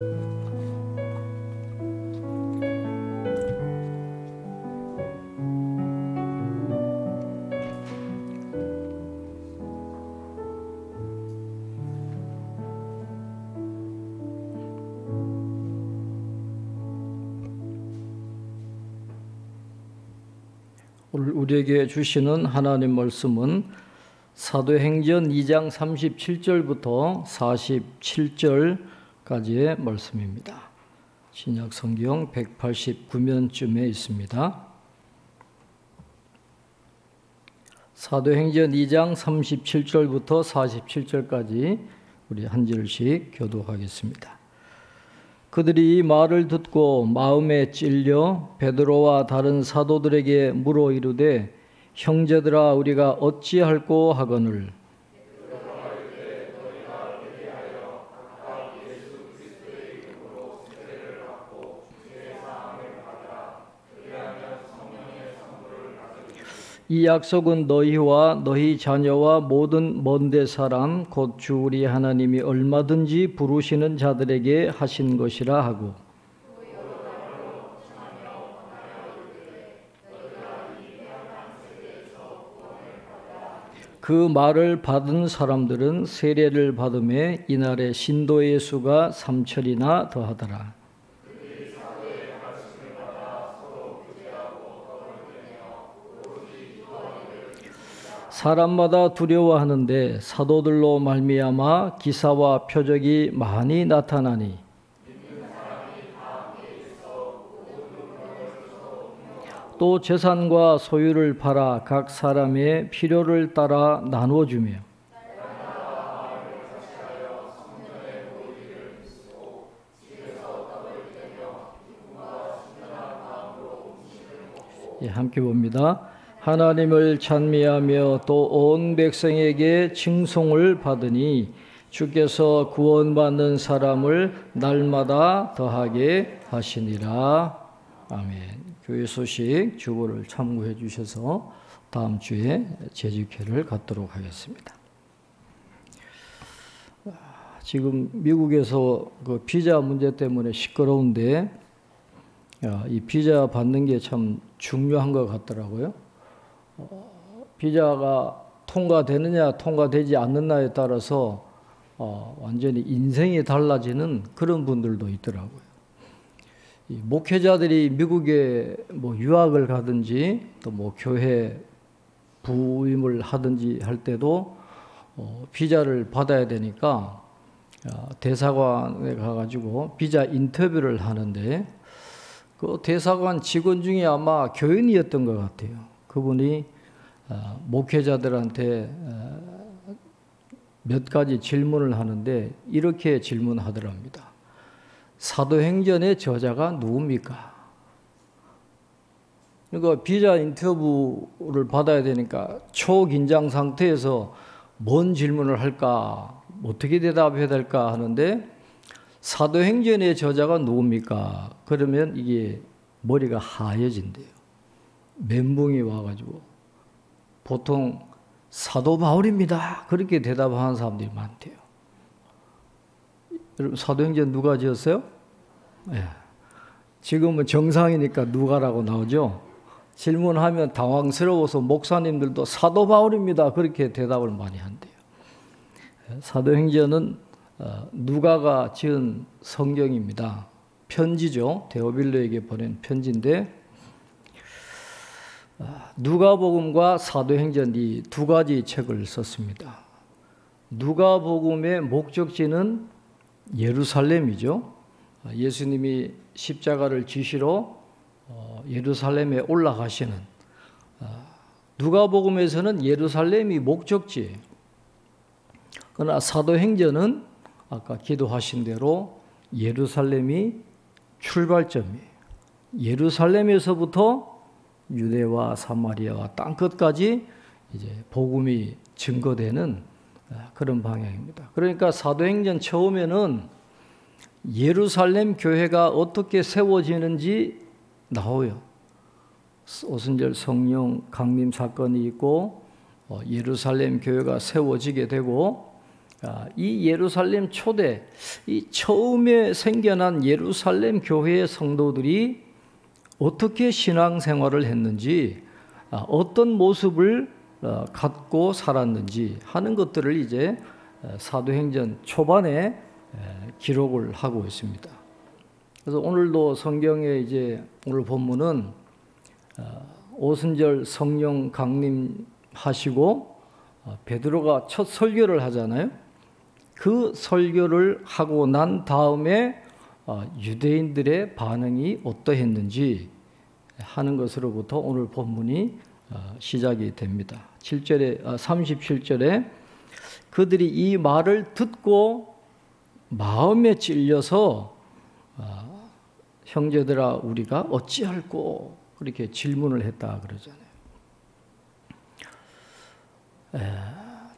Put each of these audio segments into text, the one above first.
오늘 우리에게 주시는 하나님 말씀은 사도행전 2장 37절부터 47절까지의 말씀입니다. 신약 성경 189면쯤에 있습니다. 사도행전 2장 37절부터 47절까지 우리 한 절씩 교독하겠습니다. 그들이 이 말을 듣고 마음에 찔려 베드로와 다른 사도들에게 물어 이르되 형제들아 우리가 어찌할꼬 하거늘 이 약속은 너희와 너희 자녀와 모든 먼데 사람 곧 주 우리 하나님이 얼마든지 부르시는 자들에게 하신 것이라 하고 그 말을 받은 사람들은 세례를 받음에 이날에 신도 예수가 3천이나 더하더라. 사람마다 두려워하는데 사도들로 말미암아 기사와 표적이 많이 나타나니 또 재산과 소유를 팔아 각 사람의 필요를 따라 나누어 주며 함께 봅니다. 하나님을 찬미하며 또 온 백성에게 칭송을 받으니 주께서 구원받는 사람을 날마다 더하게 하시니라. 아멘. 교회 소식 주보를 참고해 주셔서 다음 주에 재직회를 갖도록 하겠습니다. 지금 미국에서 그 비자 문제 때문에 시끄러운데 이 비자 받는 게 참 중요한 것 같더라고요. 비자가 통과되느냐 통과되지 않느냐에 따라서 완전히 인생이 달라지는 그런 분들도 있더라고요. 이 목회자들이 미국에 뭐 유학을 가든지 또 뭐 교회 부임을 하든지 할 때도 비자를 받아야 되니까 대사관에 가가지고 비자 인터뷰를 하는데 그 대사관 직원 중에 아마 교인이었던 것 같아요. 그분이 목회자들한테 몇 가지 질문을 하는데 이렇게 질문하더랍니다. 사도행전의 저자가 누굽니까? 그러니까 비자 인터뷰를 받아야 되니까 초긴장 상태에서 뭔 질문을 할까, 어떻게 대답해야 될까 하는데 사도행전의 저자가 누굽니까? 그러면 이게 머리가 하얘진대요. 멘붕이 와가지고 보통 사도 바울입니다. 그렇게 대답하는 사람들이 많대요. 여러분 사도행전 누가 지었어요? 네. 지금은 정상이니까 누가라고 나오죠. 질문하면 당황스러워서 목사님들도 사도 바울입니다. 그렇게 대답을 많이 한대요. 사도행전은 누가가 지은 성경입니다. 편지죠. 데오빌로에게 보낸 편지인데 누가복음과 사도행전 이 두 가지 책을 썼습니다. 누가복음의 목적지는 예루살렘이죠. 예수님이 십자가를 지시러 예루살렘에 올라가시는 누가복음에서는 예루살렘이 목적지예요. 그러나 사도행전은 아까 기도하신 대로 예루살렘이 출발점이에요. 예루살렘에서부터 유대와 사마리아와 땅끝까지 이제 복음이 증거되는 그런 방향입니다. 그러니까 사도행전 처음에는 예루살렘 교회가 어떻게 세워지는지 나와요. 오순절 성령 강림 사건이 있고 예루살렘 교회가 세워지게 되고 이 예루살렘 초대, 이 처음에 생겨난 예루살렘 교회의 성도들이 어떻게 신앙생활을 했는지, 어떤 모습을 갖고 살았는지 하는 것들을 이제 사도행전 초반에 기록을 하고 있습니다. 그래서 오늘도 성경에 이제 오늘 본문은 오순절 성령 강림하시고 베드로가 첫 설교를 하잖아요. 그 설교를 하고 난 다음에 유대인들의 반응이 어떠했는지 하는 것으로부터 오늘 본문이 시작이 됩니다. 37절에 그들이 이 말을 듣고 마음에 찔려서 형제들아 우리가 어찌할꼬 그렇게 질문을 했다 그러잖아요.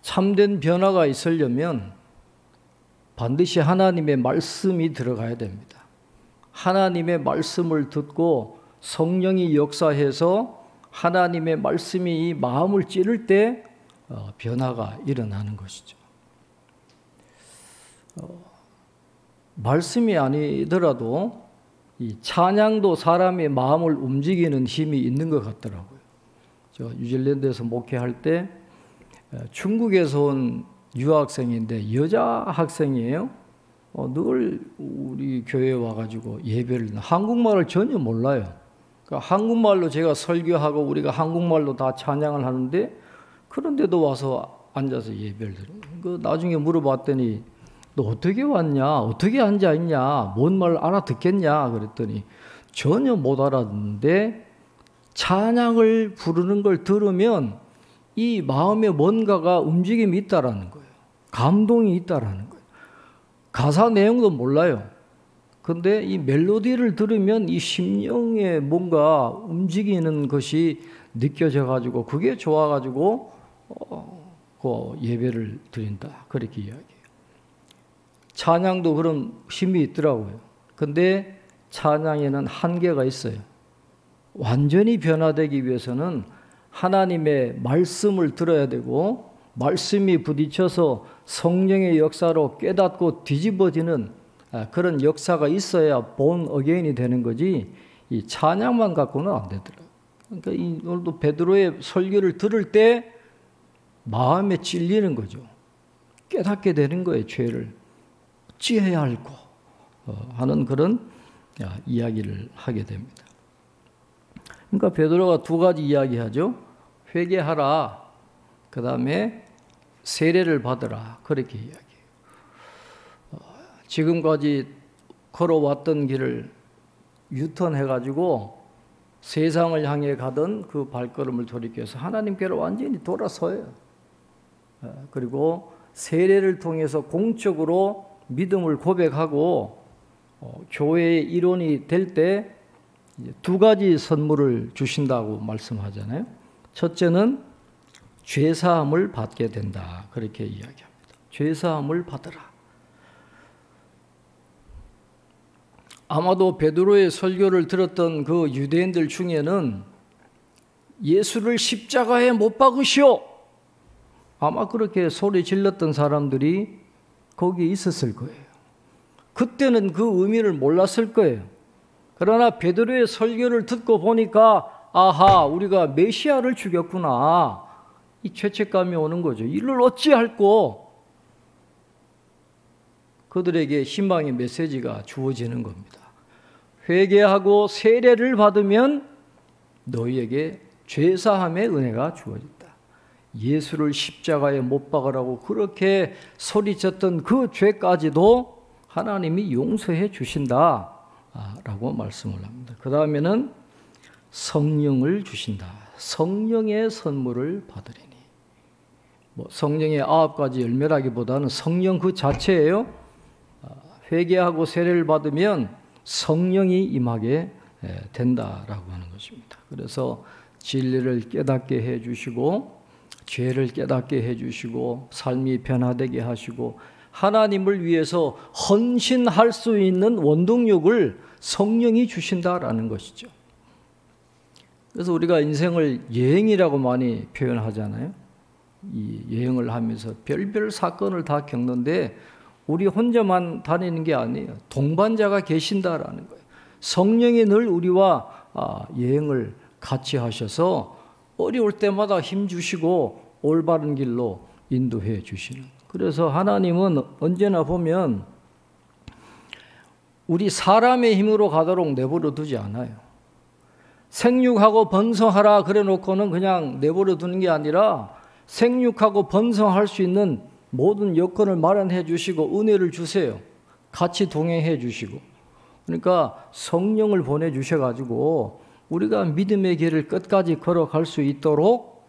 참된 변화가 있으려면 반드시 하나님의 말씀이 들어가야 됩니다. 하나님의 말씀을 듣고 성령이 역사해서 하나님의 말씀이 마음을 찌를 때 변화가 일어나는 것이죠. 말씀이 아니더라도 이 찬양도 사람의 마음을 움직이는 힘이 있는 것 같더라고요. 제가 뉴질랜드에서 목회할 때 중국에서 온 유학생인데 여자 학생이에요. 늘 우리 교회에 와가지고 예배를 한국말을 전혀 몰라요. 그러니까 한국말로 제가 설교하고 우리가 한국말로 다 찬양을 하는데 그런데도 와서 앉아서 예배를 드려요. 나중에 물어봤더니 너 어떻게 왔냐? 어떻게 앉아있냐? 뭔 말 알아듣겠냐? 그랬더니 전혀 못 알아듣는데 찬양을 부르는 걸 들으면 이 마음에 뭔가가 움직임이 있다라는 거예요. 감동이 있다라는 거예요. 가사 내용도 몰라요. 근데 이 멜로디를 들으면 이 심령에 뭔가 움직이는 것이 느껴져 가지고 그게 좋아 가지고 그 예배를 드린다. 그렇게 이야기해요. 찬양도 그런 힘이 있더라고요. 근데 찬양에는 한계가 있어요. 완전히 변화되기 위해서는 하나님의 말씀을 들어야 되고 말씀이 부딪혀서 성령의 역사로 깨닫고 뒤집어지는 그런 역사가 있어야 본 어게인이 되는 거지 이 찬양만 갖고는 안 되더라고요. 그러니까 오늘도 베드로의 설교를 들을 때 마음에 찔리는 거죠. 깨닫게 되는 거예요. 죄를 어찌해야 할꼬 하는 그런 이야기를 하게 됩니다. 그러니까 베드로가 두 가지 이야기하죠. 회개하라. 그 다음에 세례를 받으라. 그렇게 이야기해요. 지금까지 걸어왔던 길을 유턴해가지고 세상을 향해 가던 그 발걸음을 돌이켜서 하나님께로 완전히 돌아서요. 그리고 세례를 통해서 공적으로 믿음을 고백하고 교회의 일원이 될 때 두 가지 선물을 주신다고 말씀하잖아요. 첫째는 죄사함을 받게 된다. 그렇게 이야기합니다. 죄사함을 받으라. 아마도 베드로의 설교를 들었던 그 유대인들 중에는 예수를 십자가에 못 박으시오. 아마 그렇게 소리 질렀던 사람들이 거기에 있었을 거예요. 그때는 그 의미를 몰랐을 거예요. 그러나 베드로의 설교를 듣고 보니까 아하, 우리가 메시아를 죽였구나. 이 죄책감이 오는 거죠. 이를 어찌할꼬? 그들에게 희망의 메시지가 주어지는 겁니다. 회개하고 세례를 받으면 너희에게 죄사함의 은혜가 주어진다. 예수를 십자가에 못 박으라고 그렇게 소리쳤던 그 죄까지도 하나님이 용서해 주신다 라고 말씀을 합니다. 그 다음에는 성령을 주신다. 성령의 선물을 받으리니. 성령의 9가지 열매라기보다는 성령 그 자체예요. 회개하고 세례를 받으면 성령이 임하게 된다라고 하는 것입니다. 그래서 진리를 깨닫게 해주시고 죄를 깨닫게 해주시고 삶이 변화되게 하시고 하나님을 위해서 헌신할 수 있는 원동력을 성령이 주신다라는 것이죠. 그래서 우리가 인생을 여행이라고 많이 표현하잖아요. 이 여행을 하면서 별별 사건을 다 겪는데 우리 혼자만 다니는 게 아니에요. 동반자가 계신다라는 거예요. 성령이 늘 우리와 여행을 같이 하셔서 어려울 때마다 힘 주시고 올바른 길로 인도해 주시는. 그래서 하나님은 언제나 보면 우리 사람의 힘으로 가도록 내버려 두지 않아요. 생육하고 번성하라 그래 놓고는 그냥 내버려 두는 게 아니라 생육하고 번성할 수 있는 모든 여건을 마련해 주시고 은혜를 주세요. 같이 동행해 주시고. 그러니까 성령을 보내 주셔가지고 우리가 믿음의 길을 끝까지 걸어갈 수 있도록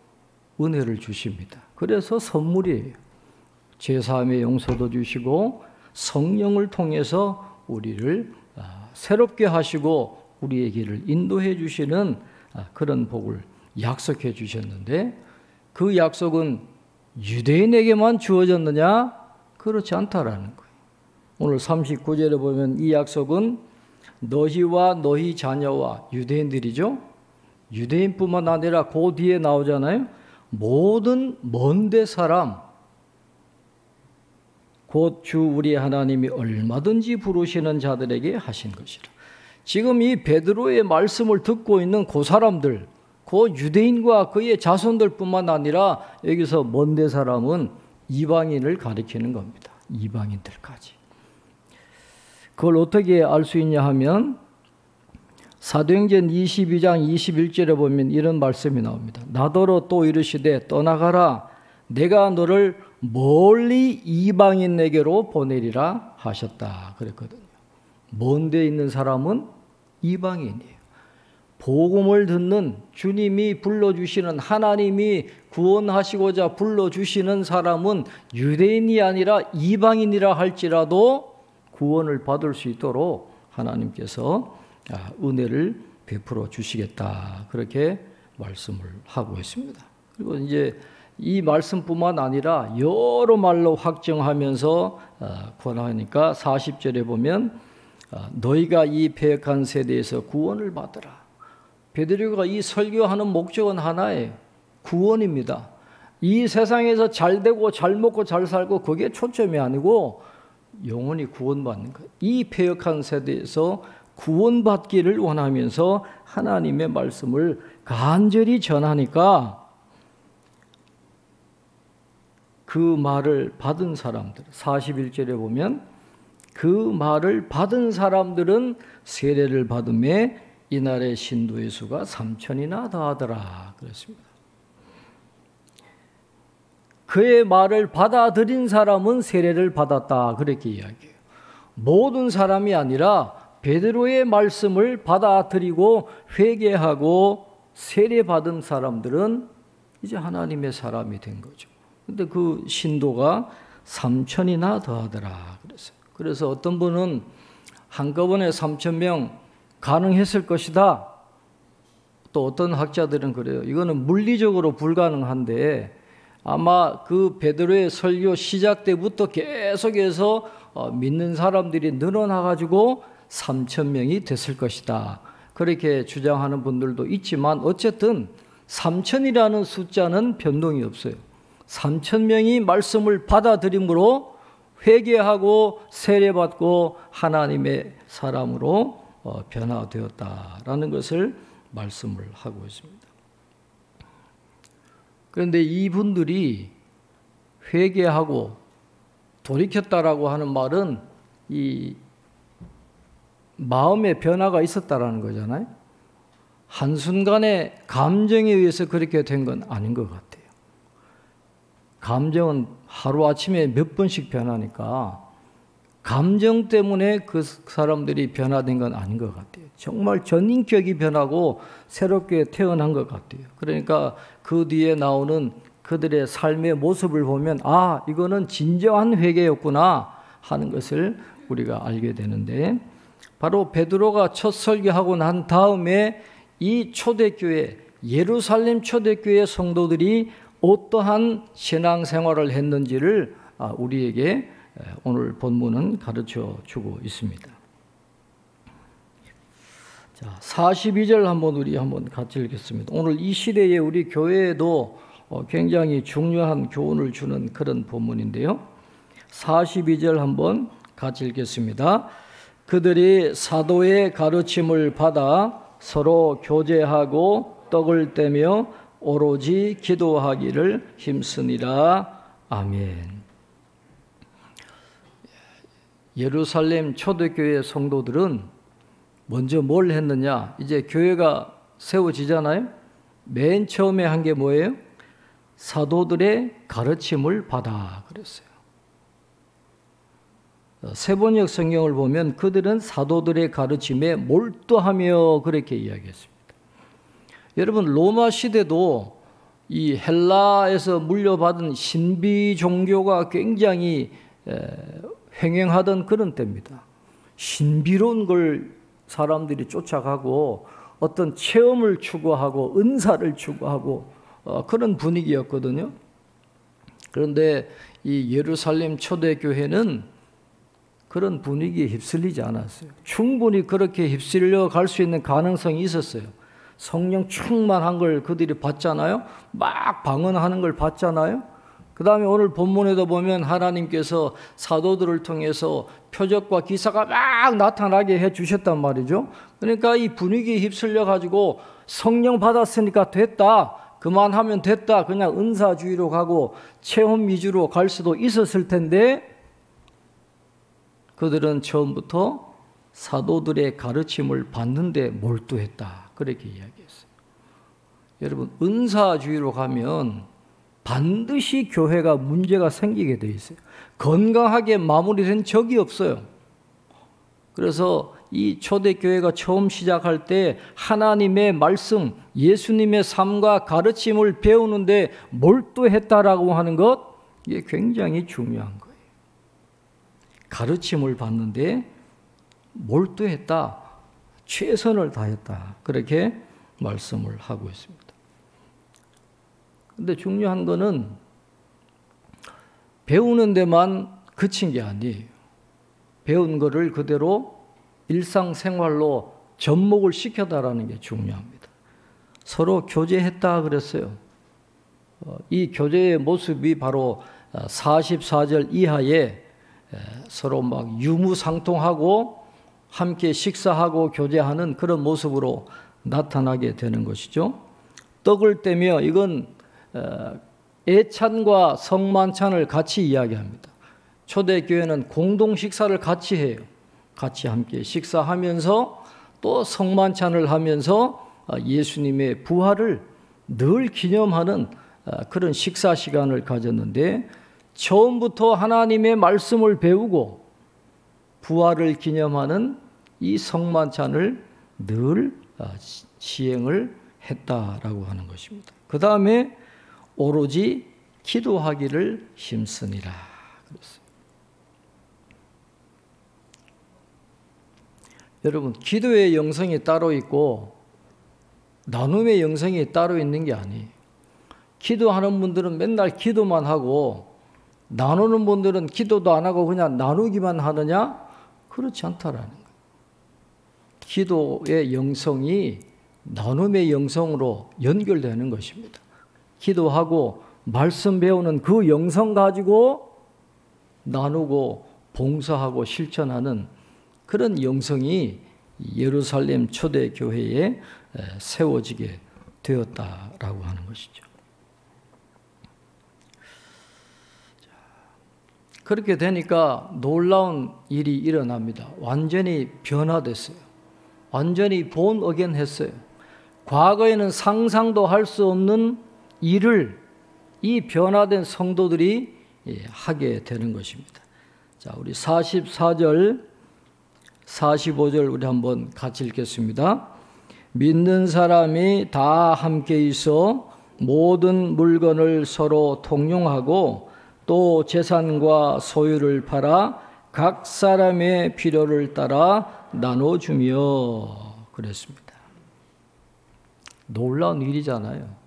은혜를 주십니다. 그래서 선물이에요. 제3의 용서도 주시고 성령을 통해서 우리를 새롭게 하시고 우리의 길을 인도해 주시는 그런 복을 약속해 주셨는데 그 약속은 유대인에게만 주어졌느냐? 그렇지 않다라는 거예요. 오늘 39절에 보면 이 약속은 너희와 너희 자녀와 유대인들이죠. 유대인뿐만 아니라 그 뒤에 나오잖아요. 모든 먼데 사람 곧 주 우리 하나님이 얼마든지 부르시는 자들에게 하신 것이라. 지금 이 베드로의 말씀을 듣고 있는 그 사람들, 그 유대인과 그의 자손들뿐만 아니라 여기서 먼데 사람은 이방인을 가리키는 겁니다. 이방인들까지. 그걸 어떻게 알 수 있냐 하면 사도행전 22장 21절에 보면 이런 말씀이 나옵니다. 나더러 또 이르시되 떠나가라 내가 너를 멀리 이방인에게로 보내리라 하셨다 그랬거든요. 먼 데 있는 사람은 이방인이에요. 복음을 듣는 주님이 불러주시는 하나님이 구원하시고자 불러주시는 사람은 유대인이 아니라 이방인이라 할지라도 구원을 받을 수 있도록 하나님께서 은혜를 베풀어 주시겠다 그렇게 말씀을 하고 있습니다. 그리고 이제 이 말씀뿐만 아니라 여러 말로 확정하면서 권하니까 40절에 보면 너희가 이 패역한 세대에서 구원을 받으라. 베드로가 이 설교하는 목적은 하나예요. 구원입니다. 이 세상에서 잘 되고 잘 먹고 잘 살고 그게 초점이 아니고 영원히 구원받는 것. 이 패역한 세대에서 구원받기를 원하면서 하나님의 말씀을 간절히 전하니까 그 말을 받은 사람들 41절에 보면 그 말을 받은 사람들은 세례를 받음에 이날의 신도의 수가 3,000이나 더하더라 그랬습니다. 그의 말을 받아들인 사람은 세례를 받았다 그렇게 이야기해요. 모든 사람이 아니라 베드로의 말씀을 받아들이고 회개하고 세례받은 사람들은 이제 하나님의 사람이 된 거죠. 근데 그 신도가 3,000이나 더하더라 그랬어요. 그래서 어떤 분은 한꺼번에 3,000명 가능했을 것이다. 또 어떤 학자들은 그래요. 이거는 물리적으로 불가능한데 아마 그 베드로의 설교 시작 때부터 계속해서 믿는 사람들이 늘어나가지고 3,000명이 됐을 것이다. 그렇게 주장하는 분들도 있지만 어쨌든 3,000이라는 숫자는 변동이 없어요. 3,000명이 말씀을 받아들임으로 회개하고 세례받고 하나님의 사람으로 변화되었다라는 것을 말씀을 하고 있습니다. 그런데 이분들이 회개하고 돌이켰다라고 하는 말은 이 마음의 변화가 있었다라는 거잖아요. 한순간에 감정에 의해서 그렇게 된 건 아닌 것 같아요. 감정은 하루아침에 몇 번씩 변하니까 감정 때문에 그 사람들이 변화된 건 아닌 것 같아요. 정말 전인격이 변하고 새롭게 태어난 것 같아요. 그러니까 그 뒤에 나오는 그들의 삶의 모습을 보면 아, 이거는 진정한 회개였구나 하는 것을 우리가 알게 되는데 바로 베드로가 첫 설교하고 난 다음에 이 초대교회, 예루살렘 초대교회 성도들이 어떠한 신앙생활을 했는지를 우리에게 오늘 본문은 가르쳐 주고 있습니다. 자, 42절 우리 한번 같이 읽겠습니다. 오늘 이 시대에 우리 교회에도 굉장히 중요한 교훈을 주는 그런 본문인데요. 42절 한번 같이 읽겠습니다. 그들이 사도의 가르침을 받아 서로 교제하고 떡을 떼며 오로지 기도하기를 힘쓰니라. 아멘. 예루살렘 초대교회 성도들은 먼저 뭘 했느냐? 이제 교회가 세워지잖아요. 맨 처음에 한 게 뭐예요? 사도들의 가르침을 받아 그랬어요. 세번역 성경을 보면 그들은 사도들의 가르침에 몰두하며 그렇게 이야기했습니다. 여러분, 로마 시대도 이 헬라에서 물려받은 신비 종교가 굉장히 횡행하던 그런 때입니다. 신비로운 걸 사람들이 쫓아가고 어떤 체험을 추구하고 은사를 추구하고 그런 분위기였거든요. 그런데 이 예루살렘 초대교회는 그런 분위기에 휩쓸리지 않았어요. 충분히 그렇게 휩쓸려 갈 수 있는 가능성이 있었어요. 성령 충만한 걸 그들이 봤잖아요. 막 방언하는 걸 봤잖아요. 그 다음에 오늘 본문에도 보면 하나님께서 사도들을 통해서 표적과 기사가 막 나타나게 해 주셨단 말이죠. 그러니까 이 분위기에 휩쓸려 가지고 성령 받았으니까 됐다, 그만하면 됐다, 그냥 은사주의로 가고 체험 위주로 갈 수도 있었을 텐데, 그들은 처음부터 사도들의 가르침을 받는데 몰두했다, 그렇게 이야기했어요. 여러분, 은사주의로 가면 반드시 교회가 문제가 생기게 돼 있어요. 건강하게 마무리된 적이 없어요. 그래서 이 초대교회가 처음 시작할 때 하나님의 말씀, 예수님의 삶과 가르침을 배우는데 몰두했다라고 하는 것, 이게 굉장히 중요한 거예요. 가르침을 받는데 몰두했다, 최선을 다했다, 그렇게 말씀을 하고 있습니다. 근데 중요한 거는 배우는 데만 그친 게 아니에요. 배운 거를 그대로 일상생활로 접목을 시켜달라는 게 중요합니다. 서로 교제했다 그랬어요. 이 교제의 모습이 바로 44절 이하에 서로 막 유무상통하고 함께 식사하고 교제하는 그런 모습으로 나타나게 되는 것이죠. 떡을 떼며, 이건 애찬과 성만찬을 같이 이야기합니다. 초대교회는 공동 식사를 같이 해요. 같이 함께 식사하면서 또 성만찬을 하면서 예수님의 부활을 늘 기념하는 그런 식사 시간을 가졌는데, 처음부터 하나님의 말씀을 배우고 부활을 기념하는 이 성만찬을 늘 시행을 했다라고 하는 것입니다. 그 다음에 오로지 기도하기를 힘쓰니라 그랬어요. 여러분, 기도의 영성이 따로 있고 나눔의 영성이 따로 있는 게 아니에요. 기도하는 분들은 맨날 기도만 하고 나누는 분들은 기도도 안 하고 그냥 나누기만 하느냐? 그렇지 않다라는 거예요. 기도의 영성이 나눔의 영성으로 연결되는 것입니다. 기도하고 말씀 배우는 그 영성 가지고 나누고 봉사하고 실천하는 그런 영성이 예루살렘 초대교회에 세워지게 되었다라고 하는 것이죠. 그렇게 되니까 놀라운 일이 일어납니다. 완전히 변화됐어요. 완전히 본 어겐했어요. 과거에는 상상도 할 수 없는 일을 이 변화된 성도들이 하게 되는 것입니다. 자, 우리 44절, 45절 우리 한번 같이 읽겠습니다. 믿는 사람이 다 함께 있어 모든 물건을 서로 통용하고 또 재산과 소유를 팔아 각 사람의 필요를 따라 나눠주며 그랬습니다. 놀라운 일이잖아요.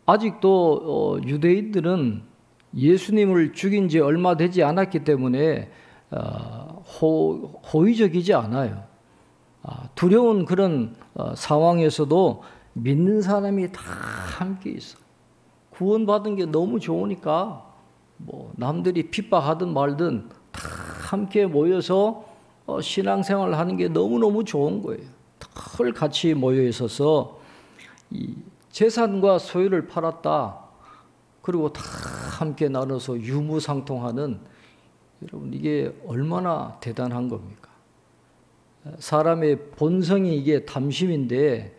아직도 유대인들은 예수님을 죽인 지 얼마 되지 않았기 때문에 호의적이지 않아요. 두려운 그런 상황에서도 믿는 사람이 다 함께 있어. 구원받은 게 너무 좋으니까 뭐 남들이 핍박하든 말든 다 함께 모여서 신앙생활을 하는 게 너무너무 좋은 거예요. 늘 같이 모여 있어서 이 재산과 소유를 팔았다. 그리고 다 함께 나눠서 유무상통하는, 여러분 이게 얼마나 대단한 겁니까? 사람의 본성이 이게 탐심인데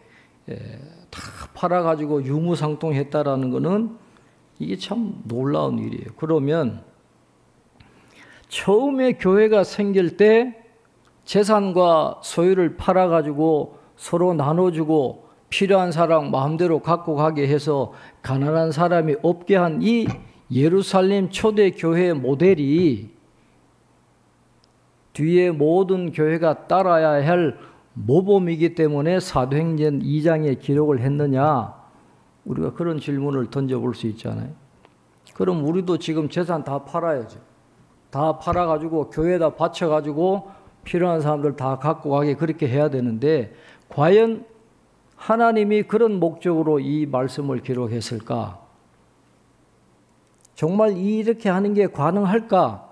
다 팔아가지고 유무상통했다라는 것은 이게 참 놀라운 일이에요. 그러면 처음에 교회가 생길 때 재산과 소유를 팔아가지고 서로 나눠주고 필요한 사람 마음대로 갖고 가게 해서 가난한 사람이 없게 한 이 예루살렘 초대교회의 모델이 뒤에 모든 교회가 따라야 할 모범이기 때문에 사도행전 2장에 기록을 했느냐? 우리가 그런 질문을 던져볼 수 있잖아요. 그럼 우리도 지금 재산 다 팔아야죠. 다 팔아가지고 교회에다 바쳐가지고 필요한 사람들 다 갖고 가게 그렇게 해야 되는데, 과연 하나님이 그런 목적으로 이 말씀을 기록했을까? 정말 이렇게 하는 게 가능할까?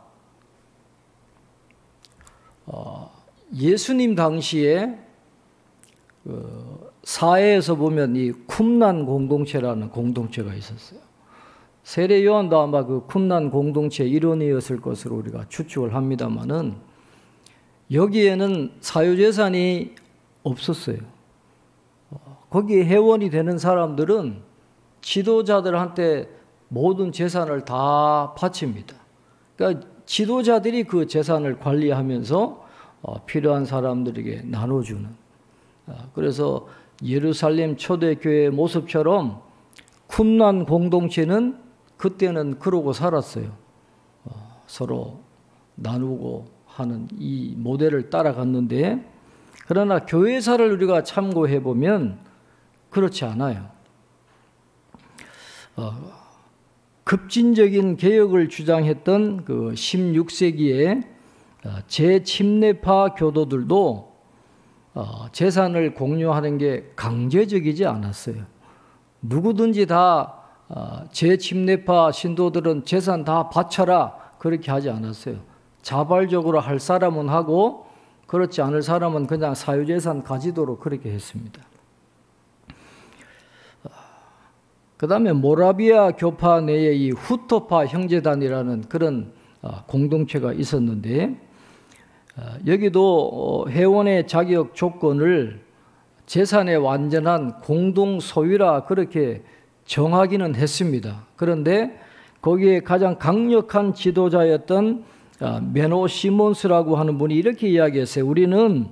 예수님 당시에 사회에서 보면 이 쿰난 공동체라는 공동체가 있었어요. 세례 요한도 아마 그 쿰난 공동체의 일원이었을 것으로 우리가 추측을 합니다만은, 여기에는 사유재산이 없었어요. 거기에 회원이 되는 사람들은 지도자들한테 모든 재산을 다 바칩니다. 그러니까 지도자들이 그 재산을 관리하면서 필요한 사람들에게 나눠주는. 그래서 예루살렘 초대교회의 모습처럼 쿰난 공동체는 그때는 그러고 살았어요. 서로 나누고 하는 이 모델을 따라갔는데, 그러나 교회사를 우리가 참고해 보면 그렇지 않아요. 급진적인 개혁을 주장했던 그 16세기에 재침례파 교도들도 재산을 공유하는 게 강제적이지 않았어요. 누구든지 다 재침례파 신도들은 재산 다 바쳐라 그렇게 하지 않았어요. 자발적으로 할 사람은 하고 그렇지 않을 사람은 그냥 사유재산 가지도록 그렇게 했습니다. 그 다음에 모라비아 교파 내에 이 후토파 형제단이라는 그런 공동체가 있었는데, 여기도 회원의 자격 조건을 재산의 완전한 공동 소유라 그렇게 정하기는 했습니다. 그런데 거기에 가장 강력한 지도자였던 메노 시몬스라고 하는 분이 이렇게 이야기했어요. 우리는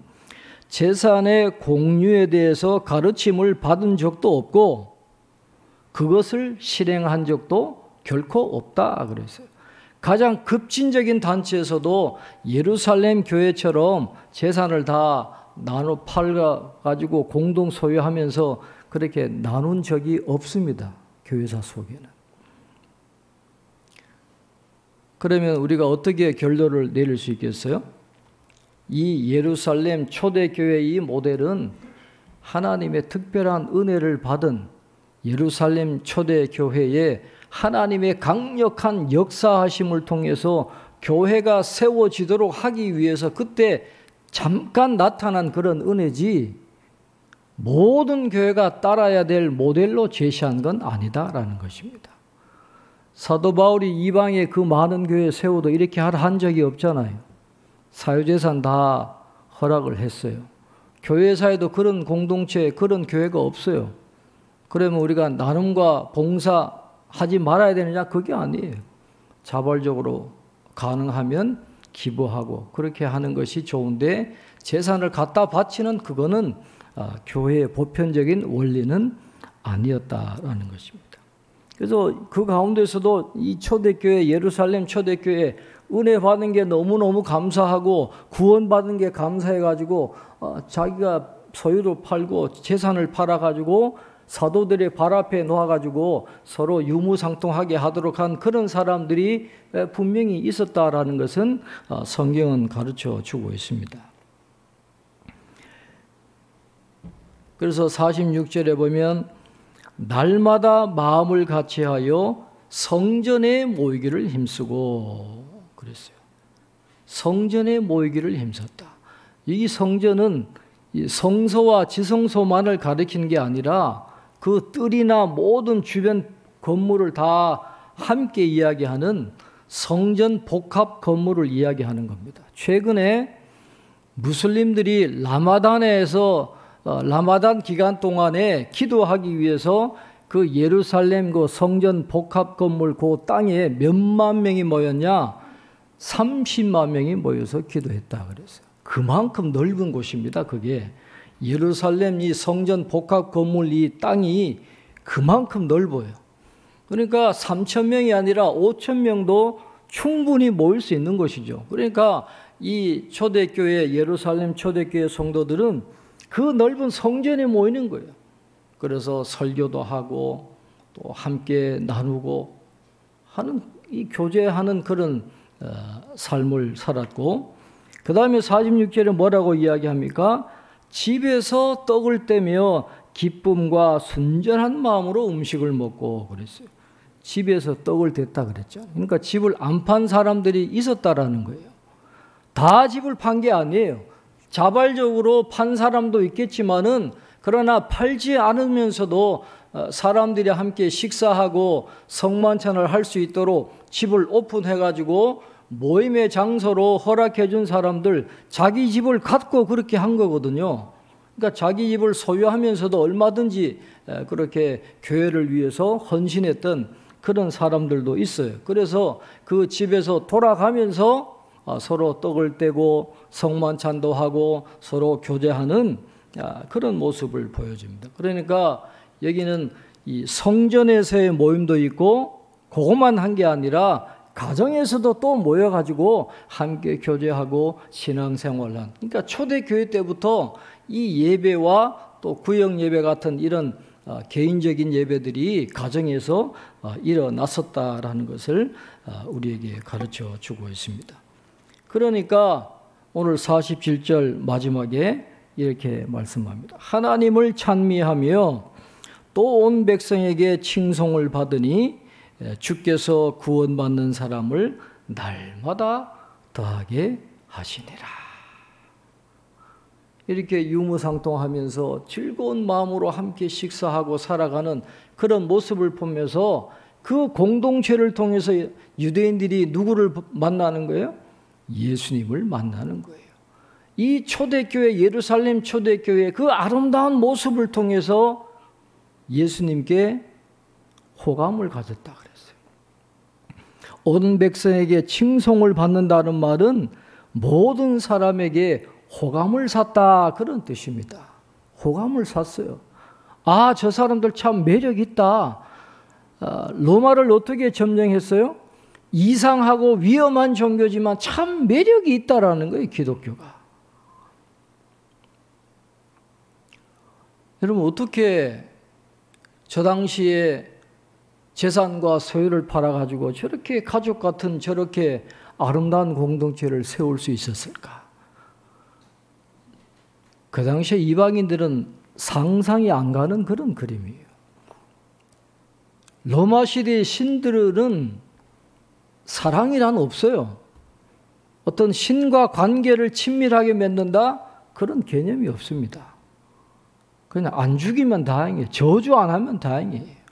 재산의 공유에 대해서 가르침을 받은 적도 없고 그것을 실행한 적도 결코 없다 그랬어요. 가장 급진적인 단체에서도 예루살렘 교회처럼 재산을 다 나눠 팔아가지고 공동 소유하면서 그렇게 나눈 적이 없습니다. 교회사 속에는. 그러면 우리가 어떻게 결론을 내릴 수 있겠어요? 이 예루살렘 초대교회의 이 모델은 하나님의 특별한 은혜를 받은 예루살렘 초대교회에 하나님의 강력한 역사하심을 통해서 교회가 세워지도록 하기 위해서 그때 잠깐 나타난 그런 은혜지, 모든 교회가 따라야 될 모델로 제시한 건 아니다라는 것입니다. 사도 바울이 이방의 그 많은 교회 세워도 이렇게 한 적이 없잖아요. 사유재산 다 허락을 했어요. 교회사에도 그런 공동체, 그런 교회가 없어요. 그러면 우리가 나눔과 봉사하지 말아야 되느냐? 그게 아니에요. 자발적으로 가능하면 기부하고 그렇게 하는 것이 좋은데, 재산을 갖다 바치는 그거는 교회의 보편적인 원리는 아니었다라는 것입니다. 그래서 그 가운데서도 이 초대교회, 예루살렘 초대교회 은혜 받은 게 너무너무 감사하고 구원받은 게 감사해가지고 자기가 소유도 팔고 재산을 팔아가지고 사도들의 발 앞에 놓아가지고 서로 유무상통하게 하도록 한 그런 사람들이 분명히 있었다라는 것은 성경은 가르쳐 주고 있습니다. 그래서 46절에 보면 날마다 마음을 같이하여 성전에 모이기를 힘쓰고 그랬어요. 성전에 모이기를 힘썼다. 이 성전은 성소와 지성소만을 가리키는 게 아니라 그 뜰이나 모든 주변 건물을 다 함께 이야기하는 성전 복합 건물을 이야기하는 겁니다. 최근에 무슬림들이 라마단에서 라마단 기간 동안에 기도하기 위해서 그 예루살렘 그 성전 복합 건물 그 땅에 몇만 명이 모였냐? 30만 명이 모여서 기도했다 그랬어요. 그만큼 넓은 곳입니다. 그게 예루살렘 이 성전 복합 건물 이 땅이 그만큼 넓어요. 그러니까 3천 명이 아니라 5천 명도 충분히 모일 수 있는 것이죠. 그러니까 이 초대교회 예루살렘 초대교회 성도들은 그 넓은 성전에 모이는 거예요. 그래서 설교도 하고 또 함께 나누고 하는 이 교제하는 그런 삶을 살았고, 그 다음에 46절에 뭐라고 이야기합니까? 집에서 떡을 떼며 기쁨과 순전한 마음으로 음식을 먹고 그랬어요. 집에서 떡을 뗐다 그랬죠. 그러니까 집을 안 판 사람들이 있었다라는 거예요. 다 집을 판 게 아니에요. 자발적으로 판 사람도 있겠지만은 그러나 팔지 않으면서도 사람들이 함께 식사하고 성만찬을 할 수 있도록 집을 오픈해가지고 모임의 장소로 허락해 준 사람들 자기 집을 갖고 그렇게 한 거거든요. 그러니까 자기 집을 소유하면서도 얼마든지 그렇게 교회를 위해서 헌신했던 그런 사람들도 있어요. 그래서 그 집에서 돌아가면서 서로 떡을 떼고 성만찬도 하고 서로 교제하는 그런 모습을 보여줍니다. 그러니까 여기는 이 성전에서의 모임도 있고 그것만 한 게 아니라 가정에서도 또 모여가지고 함께 교제하고 신앙생활을 그러니까 초대교회 때부터 이 예배와 또 구역 예배 같은 이런 개인적인 예배들이 가정에서 일어났었다라는 것을 우리에게 가르쳐 주고 있습니다. 그러니까 오늘 47절 마지막에 이렇게 말씀합니다. 하나님을 찬미하며 또 온 백성에게 칭송을 받으니 주께서 구원받는 사람을 날마다 더하게 하시니라. 이렇게 유무상통하면서 즐거운 마음으로 함께 식사하고 살아가는 그런 모습을 보면서 그 공동체를 통해서 유대인들이 누구를 만나는 거예요? 예수님을 만나는 거예요. 이 초대교회 예루살렘 초대교회 그 아름다운 모습을 통해서 예수님께 호감을 가졌다 그랬어요. 온 백성에게 칭송을 받는다는 말은 모든 사람에게 호감을 샀다 그런 뜻입니다. 호감을 샀어요. 아, 저 사람들 참 매력 있다. 로마를 어떻게 점령했어요? 이상하고 위험한 종교지만 참 매력이 있다라는 거예요, 기독교가. 여러분 어떻게 저 당시에 재산과 소유를 팔아가지고 저렇게 가족 같은 저렇게 아름다운 공동체를 세울 수 있었을까? 그 당시에 이방인들은 상상이 안 가는 그런 그림이에요. 로마 시대의 신들은 사랑이란 없어요. 어떤 신과 관계를 친밀하게 맺는다? 그런 개념이 없습니다. 그냥 안 죽이면 다행이에요. 저주 안 하면 다행이에요.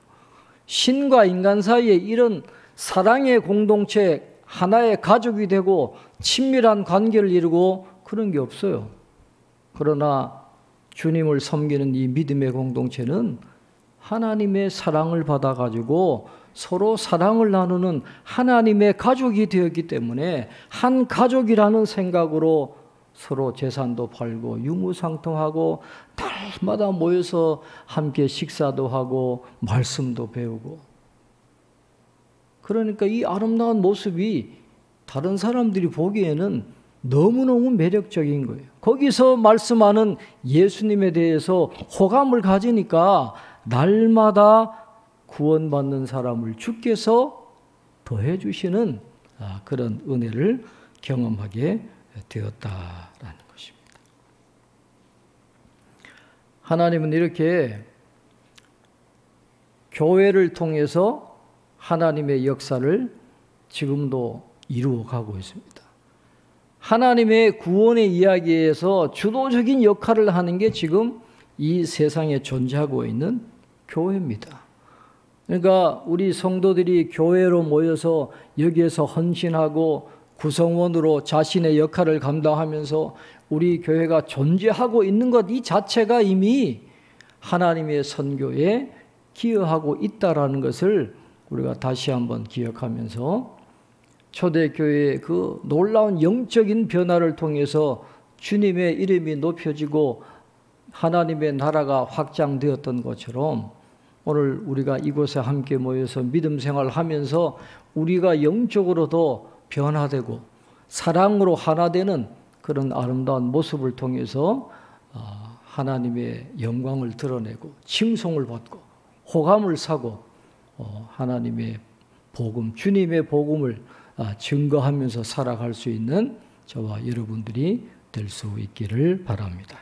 신과 인간 사이에 이런 사랑의 공동체, 하나의 가족이 되고 친밀한 관계를 이루고 그런 게 없어요. 그러나 주님을 섬기는 이 믿음의 공동체는 하나님의 사랑을 받아가지고 서로 사랑을 나누는 하나님의 가족이 되었기 때문에 한 가족이라는 생각으로 서로 재산도 팔고 유무상통하고 날마다 모여서 함께 식사도 하고 말씀도 배우고, 그러니까 이 아름다운 모습이 다른 사람들이 보기에는 너무너무 매력적인 거예요. 거기서 말씀하는 예수님에 대해서 호감을 가지니까 날마다 구원받는 사람을 주께서 더해 주시는 그런 은혜를 경험하게 되었다라는 것입니다. 하나님은 이렇게 교회를 통해서 하나님의 역사를 지금도 이루어가고 있습니다. 하나님의 구원의 이야기에서 주도적인 역할을 하는 게 지금 이 세상에 존재하고 있는 교회입니다. 그러니까 우리 성도들이 교회로 모여서 여기에서 헌신하고 구성원으로 자신의 역할을 감당하면서 우리 교회가 존재하고 있는 것 이 자체가 이미 하나님의 선교에 기여하고 있다라는 것을 우리가 다시 한번 기억하면서 초대교회의 그 놀라운 영적인 변화를 통해서 주님의 이름이 높여지고 하나님의 나라가 확장되었던 것처럼 오늘 우리가 이곳에 함께 모여서 믿음 생활하면서 우리가 영적으로도 변화되고 사랑으로 하나 되는 그런 아름다운 모습을 통해서 하나님의 영광을 드러내고 칭송을 받고 호감을 사고 하나님의 복음, 주님의 복음을 증거하면서 살아갈 수 있는 저와 여러분들이 될 수 있기를 바랍니다.